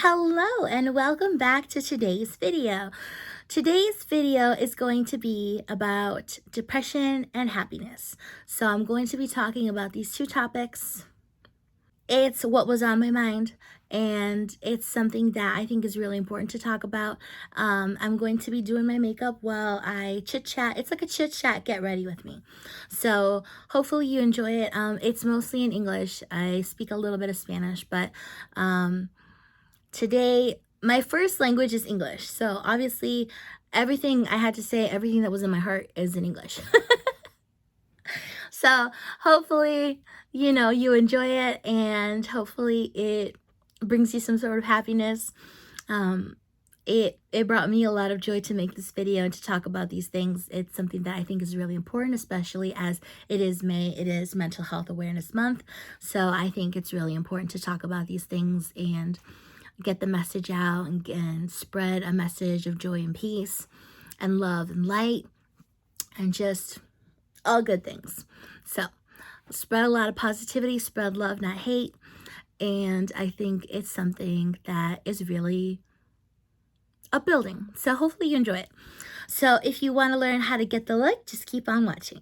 Hello and welcome back to today's video. Today's video is going to be about depression and happiness. So I'm going to be talking about these two topics. It's what was on my mind, and it's something that I think is really important to talk about. I'm going to be doing my makeup while I chit chat. It's like a chit chat, get ready with me. So hopefully you enjoy it. It's mostly in English. I speak a little bit of Spanish, but today, my first language is English. So obviously, everything I had to say, everything that was in my heart is in English. So hopefully, you enjoy it, and hopefully it brings you some sort of happiness. Um, it brought me a lot of joy to make this video and to talk about these things. It's something that I think is really important, especially as it is May. It is Mental Health Awareness Month. So I think it's really important to talk about these things and get the message out and spread a message of joy and peace and love and light and just all good things. So spread a lot of positivity, spread love, not hate. And I think it's something that is really upbuilding. So hopefully you enjoy it. So if you want to learn how to get the look, just keep on watching.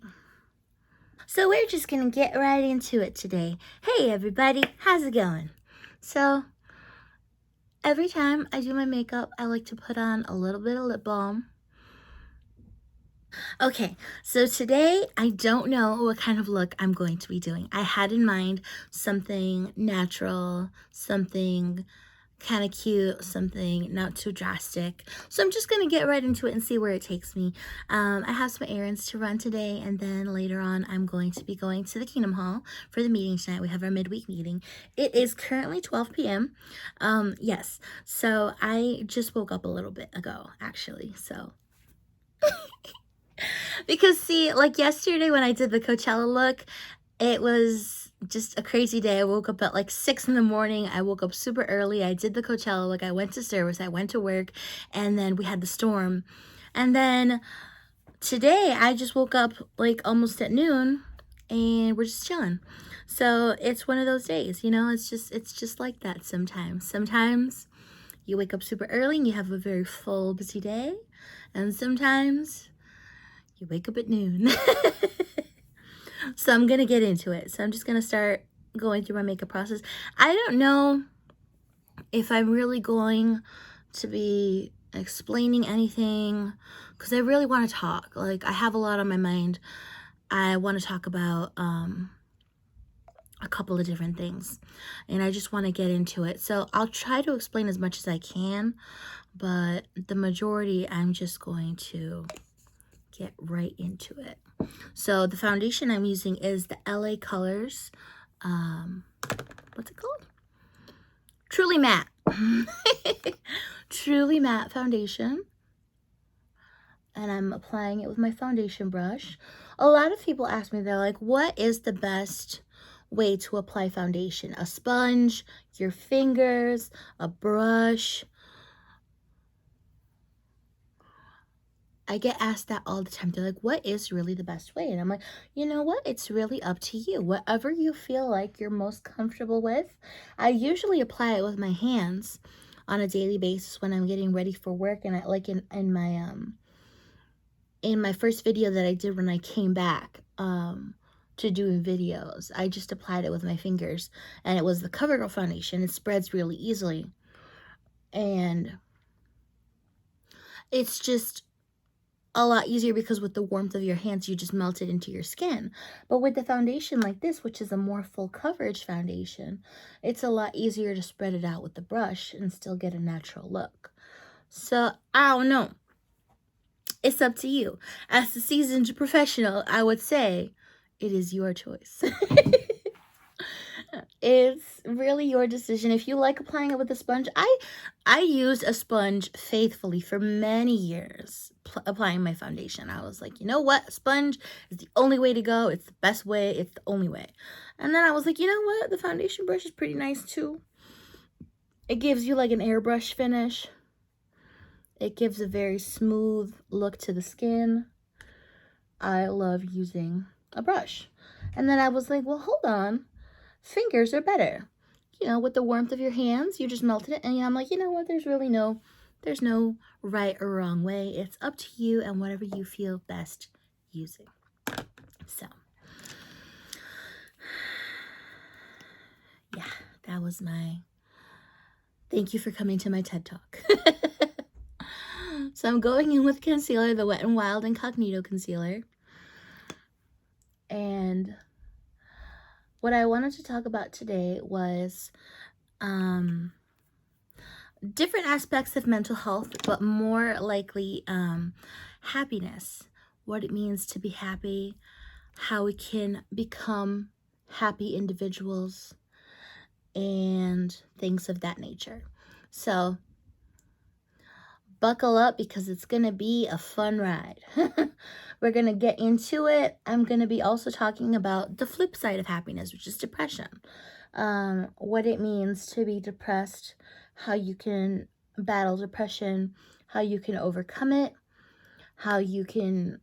So we're just going to get right into it today. Hey everybody, how's it going? So every time I do my makeup, I like to put on a little bit of lip balm. Okay, so today I don't know what kind of look I'm going to be doing. I had in mind something natural, something kind of cute, something not too drastic. So I'm just going to get right into it and see where it takes me. I have some errands to run today, and then later on I'm going to be going to the Kingdom Hall for the meeting tonight. We have our midweek meeting. It is currently 12 p.m. Yes, so I just woke up a little bit ago, actually, so... Because see, like yesterday when I did the Coachella look, it was just a crazy day. I woke up at like 6 in the morning. I woke up super early. I did the Coachella look. I went to service. I went to work, and then we had the storm. And then today I just woke up like almost at noon, and we're just chilling. So it's one of those days, it's just like that sometimes. Sometimes you wake up super early and you have a very full, busy day, and sometimes you wake up at noon. So I'm gonna get into it. So I'm just gonna start going through my makeup process. I don't know if I'm really going to be explaining anything, because I really want to talk. Like, I have a lot on my mind. I want to talk about a couple of different things, and I just want to get into it. So I'll try to explain as much as I can, but the majority I'm just going to get right into it. So the foundation I'm using is the LA Colors, what's it called? Truly Matte. Truly Matte foundation. And I'm applying it with my foundation brush. A lot of people ask me, they're like, what is the best way to apply foundation? A sponge, your fingers, a brush? I get asked that all the time. They're like, what is really the best way? And I'm like, you know what? It's really up to you. Whatever you feel like you're most comfortable with. I usually apply it with my hands on a daily basis when I'm getting ready for work. And I like in my first video that I did when I came back to doing videos, I just applied it with my fingers, and it was the CoverGirl foundation. It spreads really easily, and it's just a lot easier because with the warmth of your hands, you just melt it into your skin. But with the foundation like this, which is a more full coverage foundation, it's a lot easier to spread it out with the brush and still get a natural look. So I don't know. It's up to you. As a seasoned professional, I would say it is your choice. It's really your decision. If you like applying it with a sponge, I used a sponge faithfully for many years applying my foundation. I was like, you know what? A sponge is the only way to go. It's the best way. It's the only way. And then I was like, you know what? The foundation brush is pretty nice too. It gives you like an airbrush finish. It gives a very smooth look to the skin. I love using a brush. And then I was like, well, hold on. Fingers are better. you know, with the warmth of your hands, you just melted it. And I'm like, you know what? There's no right or wrong way. It's up to you and whatever you feel best using. So, yeah, that was my thank you for coming to my TED Talk. So I'm going in with concealer, the Wet n Wild Incognito Concealer. And what I wanted to talk about today was different aspects of mental health, but more likely happiness, what it means to be happy, how we can become happy individuals, and things of that nature. So buckle up because it's going to be a fun ride. We're going to get into it. I'm going to be also talking about the flip side of happiness, which is depression. What it means to be depressed, how you can battle depression, how you can overcome it, how you can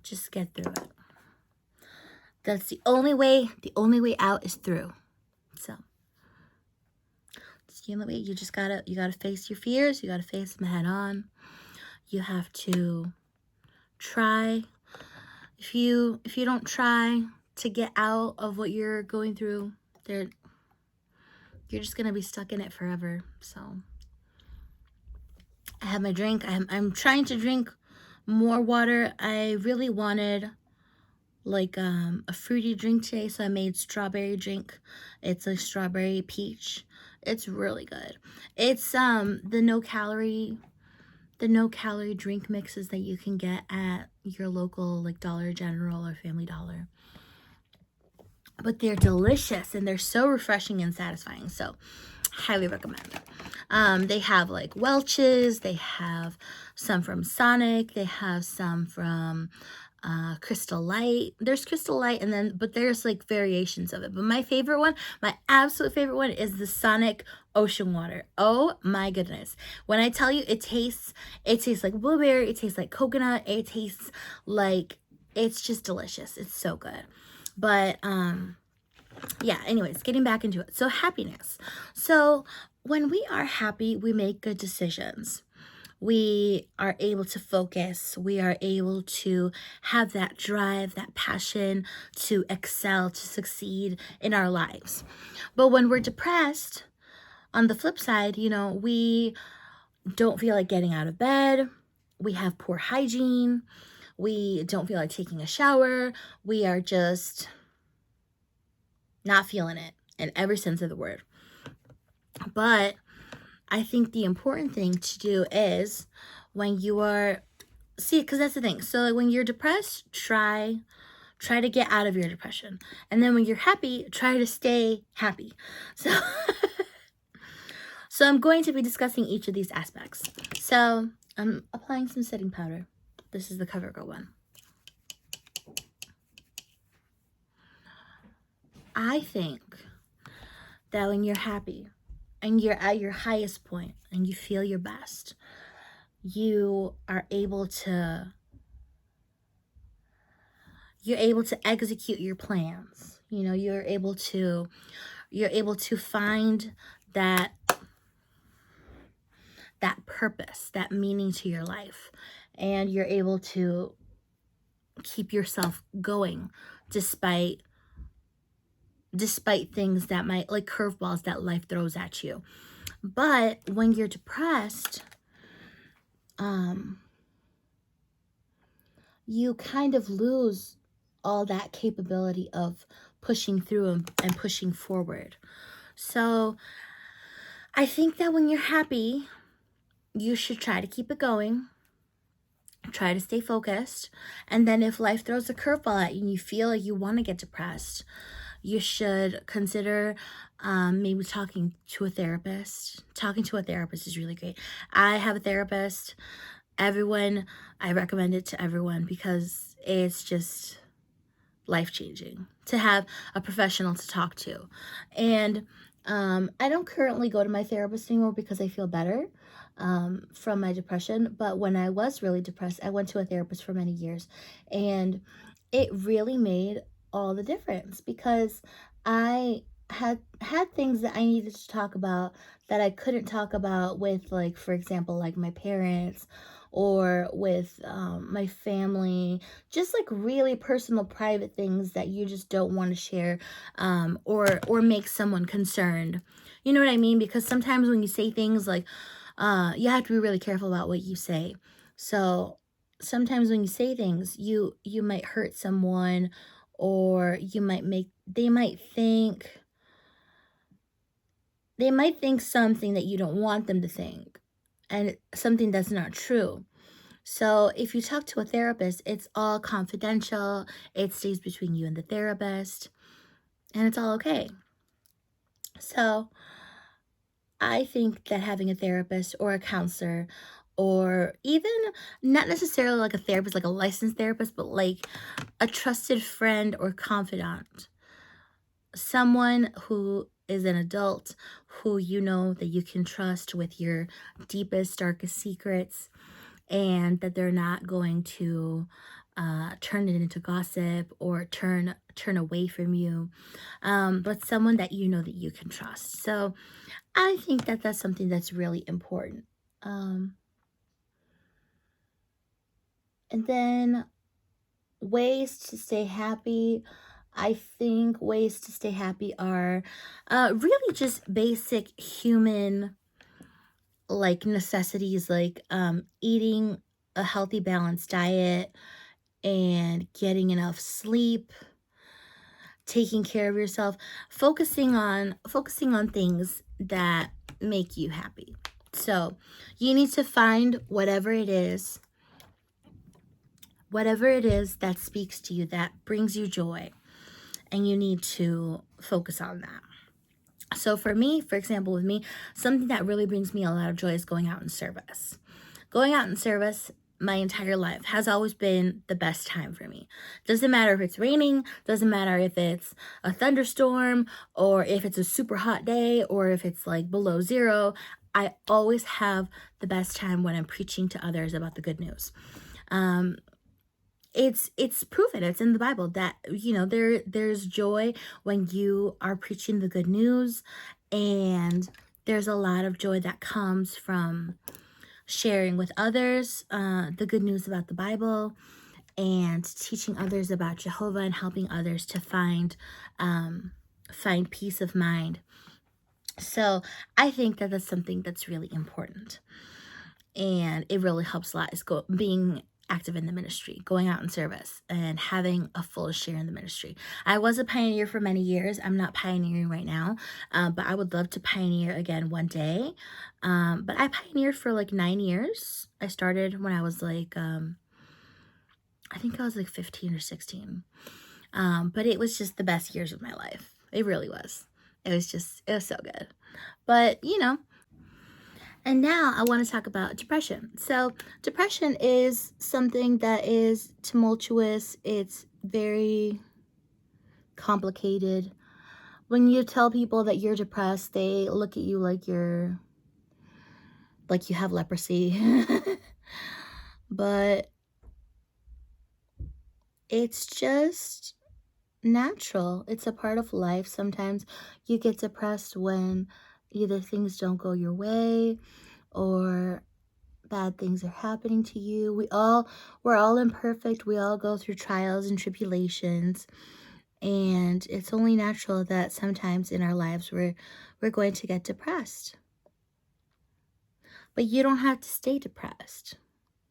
just get through it. That's the only way out is through. So it's the only way. You gotta face your fears, you gotta face them head on. You have to try. If you don't try to get out of what you're going through, you're just gonna be stuck in it forever. So I have my drink. I'm trying to drink more water. I really wanted like a fruity drink today, so I made strawberry drink. It's a strawberry peach. It's really good. It's the no calorie drink mixes that you can get at your local like Dollar General or Family Dollar. But they're delicious and they're so refreshing and satisfying. So highly recommend. They have like Welch's, they have some from Sonic, they have some from Crystal Light. There's Crystal Light but there's like variations of it. But my favorite one, my absolute favorite one is the Sonic Ocean Water. Oh my goodness. When I tell you it tastes like blueberry, it tastes like coconut, it tastes like, it's just delicious. It's so good. But yeah, anyways, getting back into it. So happiness. So when we are happy, we make good decisions. We are able to focus. We are able to have that drive, that passion to excel, to succeed in our lives. But when we're depressed, on the flip side, you know, we don't feel like getting out of bed. We have poor hygiene. We don't feel like taking a shower. We are just not feeling it in every sense of the word. But I think the important thing to do is when you are, because that's the thing. So like when you're depressed, try to get out of your depression. And then when you're happy, try to stay happy. So, so I'm going to be discussing each of these aspects. So I'm applying some setting powder. This is the CoverGirl one. I think that when you're happy and you're at your highest point and you feel your best, you are able to execute your plans. You know, you're able to find that purpose, that meaning to your life, and you're able to keep yourself going despite things that might, like curveballs that life throws at you. But when you're depressed, you kind of lose all that capability of pushing through and pushing forward. So I think that when you're happy, you should try to keep it going. Try to stay focused. And then if life throws a curveball at you and you feel like you want to get depressed, you should consider maybe talking to a therapist. Talking to a therapist is really great. I have a therapist. I recommend it to everyone because it's just life-changing to have a professional to talk to. And I don't currently go to my therapist anymore because I feel better from my depression. But when I was really depressed, I went to a therapist for many years. And it really made all the difference because I had things that I needed to talk about that I couldn't talk about with, like, for example, like my parents or with my family, just like really personal private things that you just don't want to share, or make someone concerned. You know what I mean? Because sometimes when you say things like, you have to be really careful about what you say. So sometimes when you say things, you might hurt someone, or you might make they might think something that you don't want them to think, and something that's not true. So if you talk to a therapist, it's all confidential. It stays between you and the therapist, and it's all okay. So I think that having a therapist or a counselor, or even not necessarily like a therapist, like a licensed therapist, but like a trusted friend or confidant, someone who is an adult who you know that you can trust with your deepest, darkest secrets, and that they're not going to turn it into gossip or turn away from you, but someone that you know that you can trust. So I think that that's something that's really important. Um, and then ways to stay happy. I think ways to stay happy are really just basic human like necessities, like eating a healthy, balanced diet and getting enough sleep, taking care of yourself, focusing on things that make you happy. So you need to find whatever it is that speaks to you, that brings you joy, and you need to focus on that. So for me, for example, with me, something that really brings me a lot of joy is going out in service. Going out in service my entire life has always been the best time for me. Doesn't matter if it's raining, doesn't matter if it's a thunderstorm, or if it's a super hot day, or if it's like below zero. I always have the best time when I'm preaching to others about the good news. Um, it's proven, it's in the Bible that there's joy when you are preaching the good news, and there's a lot of joy that comes from sharing with others the good news about the Bible, and teaching others about Jehovah, and helping others to find peace of mind. So I think that that's something that's really important, and it really helps a lot, is being active in the ministry, going out in service, and having a full share in the ministry. I was a pioneer for many years. I'm not pioneering right now, but I would love to pioneer again one day. But I pioneered for like 9 years. I started when I was like, I think I was like 15 or 16. But it was just the best years of my life. It really was. It was so good. But, and now I want to talk about depression. So depression is something that is tumultuous. It's very complicated. When you tell people that you're depressed, they look at you like you have leprosy. But it's just natural. It's a part of life. Sometimes you get depressed when either things don't go your way, or bad things are happening to you. We're all imperfect. We all go through trials and tribulations, and it's only natural that sometimes in our lives we're going to get depressed. But you don't have to stay depressed.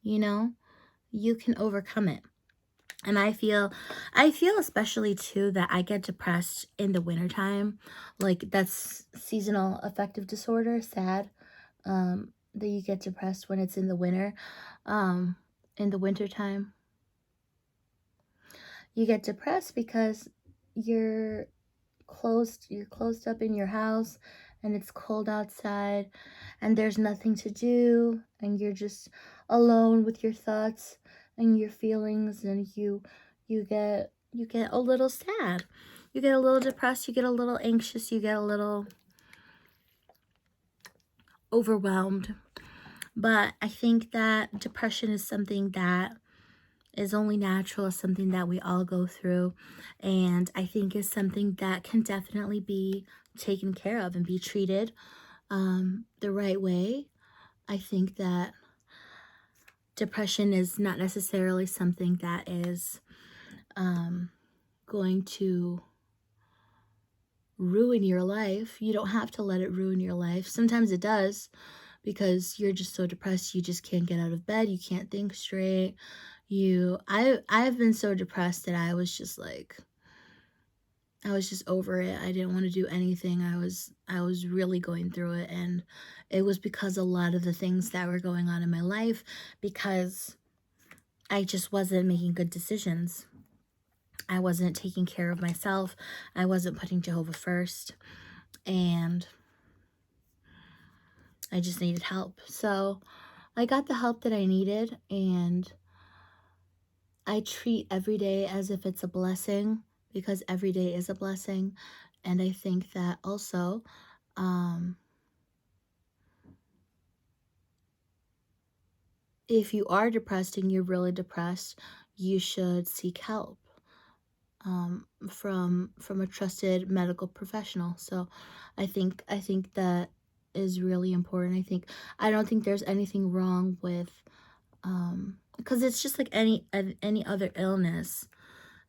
You can overcome it. And I feel especially too that I get depressed in the wintertime. Like, that's seasonal affective disorder, SAD. That you get depressed when it's in the winter. In the wintertime, you get depressed because you're closed up in your house, and it's cold outside, and there's nothing to do, and you're just alone with your thoughts and your feelings, and you get a little sad, you get a little depressed, you get a little anxious, you get a little overwhelmed. But I think that depression is something that is only natural. It's something that we all go through, and I think is something that can definitely be taken care of and be treated the right way. I think that depression is not necessarily something that is going to ruin your life. You don't have to let it ruin your life. Sometimes it does, because you're just so depressed you just can't get out of bed, you can't think straight. I've been so depressed that I was just over it. I didn't want to do anything. I was really going through it, and it was because a lot of the things that were going on in my life, because I just wasn't making good decisions. I wasn't taking care of myself. I wasn't putting Jehovah first, and I just needed help. So I got the help that I needed, and I treat every day as if it's a blessing, because every day is a blessing. And I think that also, if you are depressed and you're really depressed, you should seek help from a trusted medical professional. So I think that is really important. I don't think there's anything wrong with because it's just like any other illness.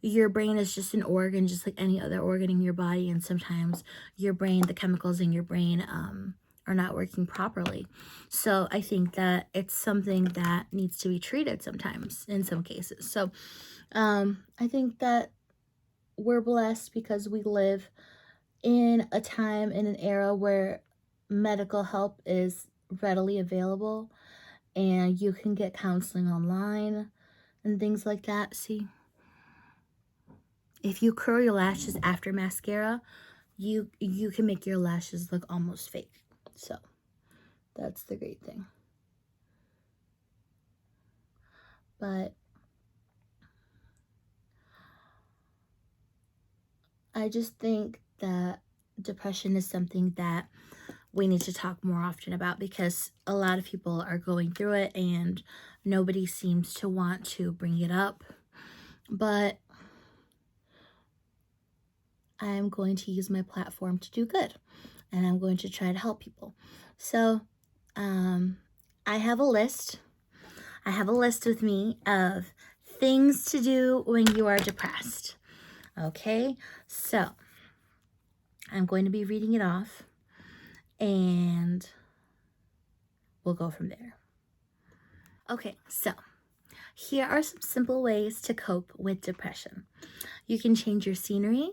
Your brain is just an organ, just like any other organ in your body, and sometimes your brain, the chemicals in your brain are not working properly. So I think that it's something that needs to be treated sometimes in some cases. So I think that we're blessed because we live in a time, in an era where medical help is readily available, and you can get counseling online and things like that. See, if you curl your lashes after mascara, you can make your lashes look almost fake. So that's the great thing. But I just think that depression is something that we need to talk more often about, because a lot of people are going through it and nobody seems to want to bring it up. But I am going to use my platform to do good, and I'm going to try to help people. So I have a list. I have a list with me of things to do when you are depressed. Okay, so I'm going to be reading it off, and we'll go from there. Okay, so here are some simple ways to cope with depression. You can change your scenery.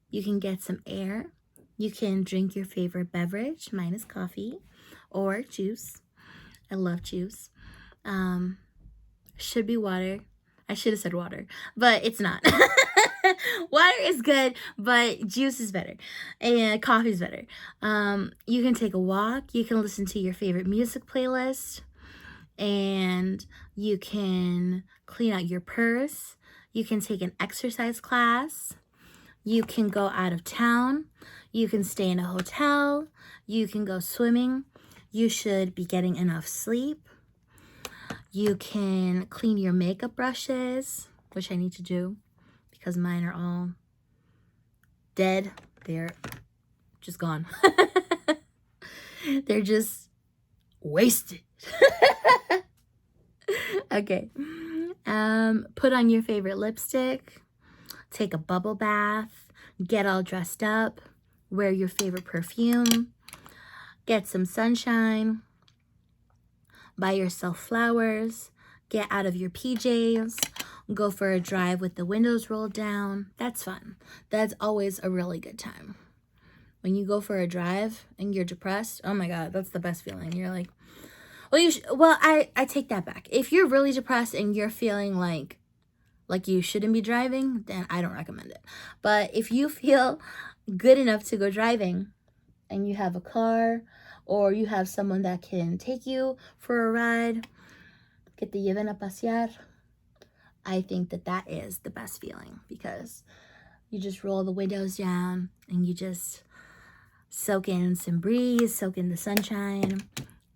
You can get some air. You can drink your favorite beverage. Mine is coffee or juice. I love juice. Should be water. I should have said water, but it's not. Water is good, but juice is better, and coffee is better. You can take a walk. You can listen to your favorite music playlist, and you can clean out your purse. You can take an exercise class. You can go out of town. You can stay in a hotel. You can go swimming. You should be getting enough sleep. You can clean your makeup brushes, which I need to do because mine are all dead. They're just gone. They're just wasted. Okay. Put on your favorite lipstick. Take a bubble bath. Get all dressed up. Wear your favorite perfume. Get some sunshine. Buy yourself flowers. Get out of your PJs. Go for a drive with the windows rolled down. That's fun. That's always a really good time. When you go for a drive and you're depressed, oh my God, that's the best feeling. You're like, well, I take that back. If you're really depressed and you're feeling like you shouldn't be driving, then I don't recommend it. But if you feel good enough to go driving and you have a car or you have someone that can take you for a ride, que te lleven a pasear, I think that is the best feeling, because you just roll the windows down and you just soak in some breeze, soak in the sunshine,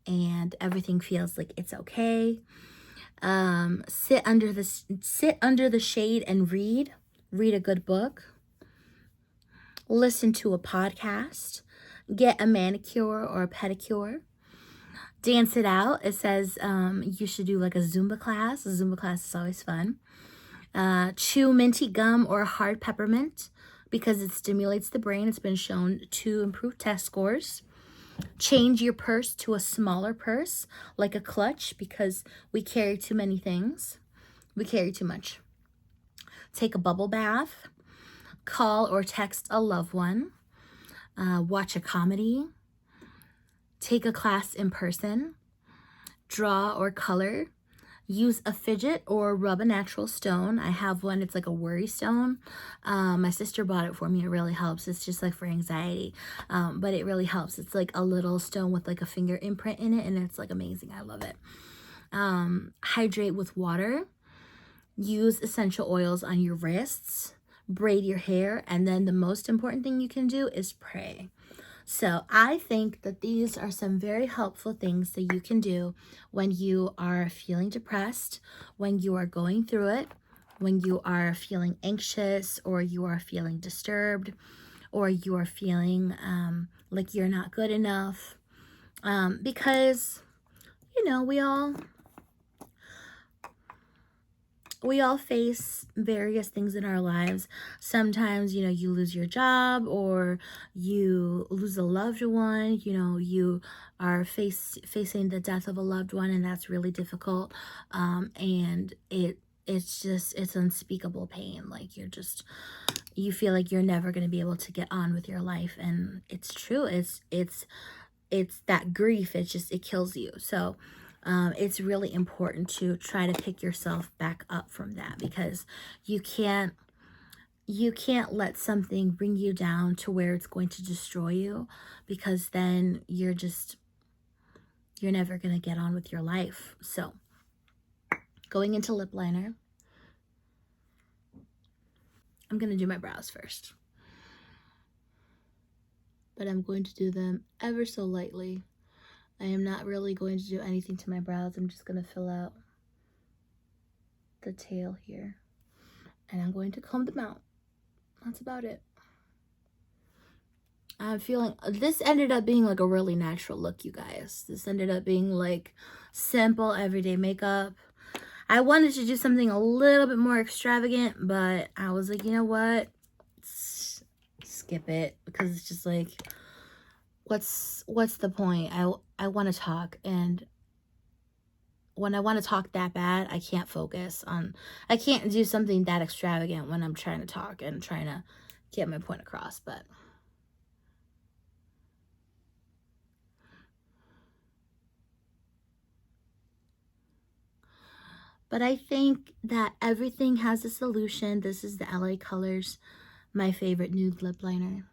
and everything feels like it's okay. Sit under the shade and read a good book, listen to a podcast, get a manicure or a pedicure, dance it out. It says you should do like a Zumba class. A Zumba class is always fun. Chew minty gum or hard peppermint because it stimulates the brain. It's been shown to improve test scores. Change your purse to a smaller purse, like a clutch, because we carry too many things. We carry too much. Take a bubble bath. Call or text a loved one. Watch a comedy. Take a class in person. Draw or color. Use a fidget or rub a natural stone. I have one. It's like a worry stone. My sister bought it for me. It really helps. It's just like for anxiety, but it really helps. It's like a little stone with like a finger imprint in it, and it's like amazing. I love it. Hydrate with water. Use essential oils on your wrists. Braid your hair, and then the most important thing you can do is pray. So I think that these are some very helpful things that you can do when you are feeling depressed, when you are going through it, when you are feeling anxious, or you are feeling disturbed, or you are feeling like you're not good enough. Because, you know, we all face various things in our lives. Sometimes, you know, you lose your job or you lose a loved one, you know, you are facing the death of a loved one, and that's really difficult. And it's unspeakable pain. Like you feel like you're never going to be able to get on with your life. And it's true. It's that grief. It kills you. So, it's really important to try to pick yourself back up from that, because you can't let something bring you down to where it's going to destroy you, because then you're never going to get on with your life. So going into lip liner, I'm going to do my brows first, but I'm going to do them ever so lightly. I am not really going to do anything to my brows. I'm just going to fill out the tail here, and I'm going to comb them out. That's about it. I'm feeling, this ended up being like a really natural look, you guys. This ended up being like simple everyday makeup. I wanted to do something a little bit more extravagant, but I was like, you know what? Skip it, because it's just like, what's the point? I want to talk, and when I want to talk that bad, I can't focus on, I can't do something that extravagant when I'm trying to talk and trying to get my point across. But I think that everything has a solution. This is the LA Colors, my favorite nude lip liner.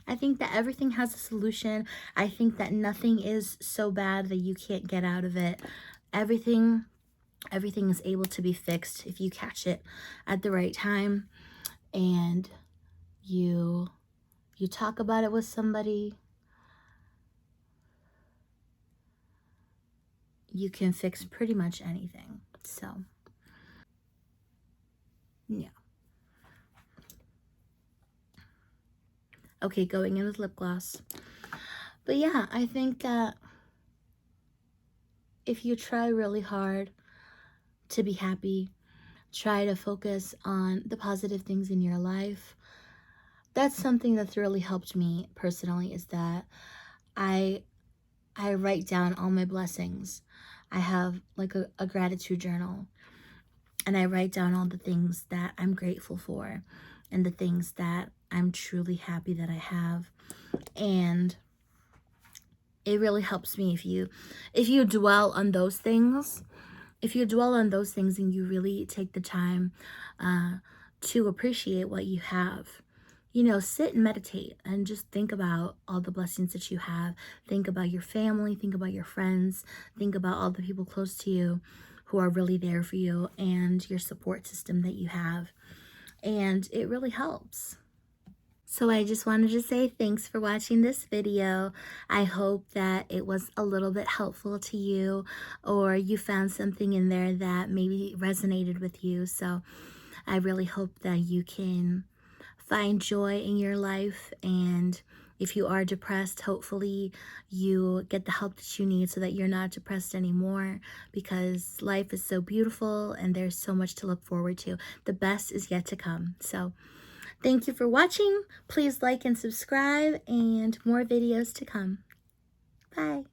I think that everything has a solution. I think that nothing is so bad that you can't get out of it. Everything is able to be fixed if you catch it at the right time, and you talk about it with somebody. You can fix pretty much anything. So, yeah. Okay, going in with lip gloss. But yeah, I think that if you try really hard to be happy, try to focus on the positive things in your life. That's something that's really helped me personally, is that I write down all my blessings. I have like a gratitude journal, and I write down all the things that I'm grateful for and the things that I'm truly happy that I have. And it really helps me if you dwell on those things. If you dwell on those things and you really take the time to appreciate what you have, you know, sit and meditate and just think about all the blessings that you have. Think about your family, think about your friends, think about all the people close to you who are really there for you, and your support system that you have. And it really helps. So I just wanted to say thanks for watching this video. I hope that it was a little bit helpful to you, or you found something in there that maybe resonated with you. So I really hope that you can find joy in your life, and if you are depressed, hopefully you get the help that you need so that you're not depressed anymore, because life is so beautiful and there's so much to look forward to. The best is yet to come. So thank you for watching. Please like and subscribe, and more videos to come. Bye.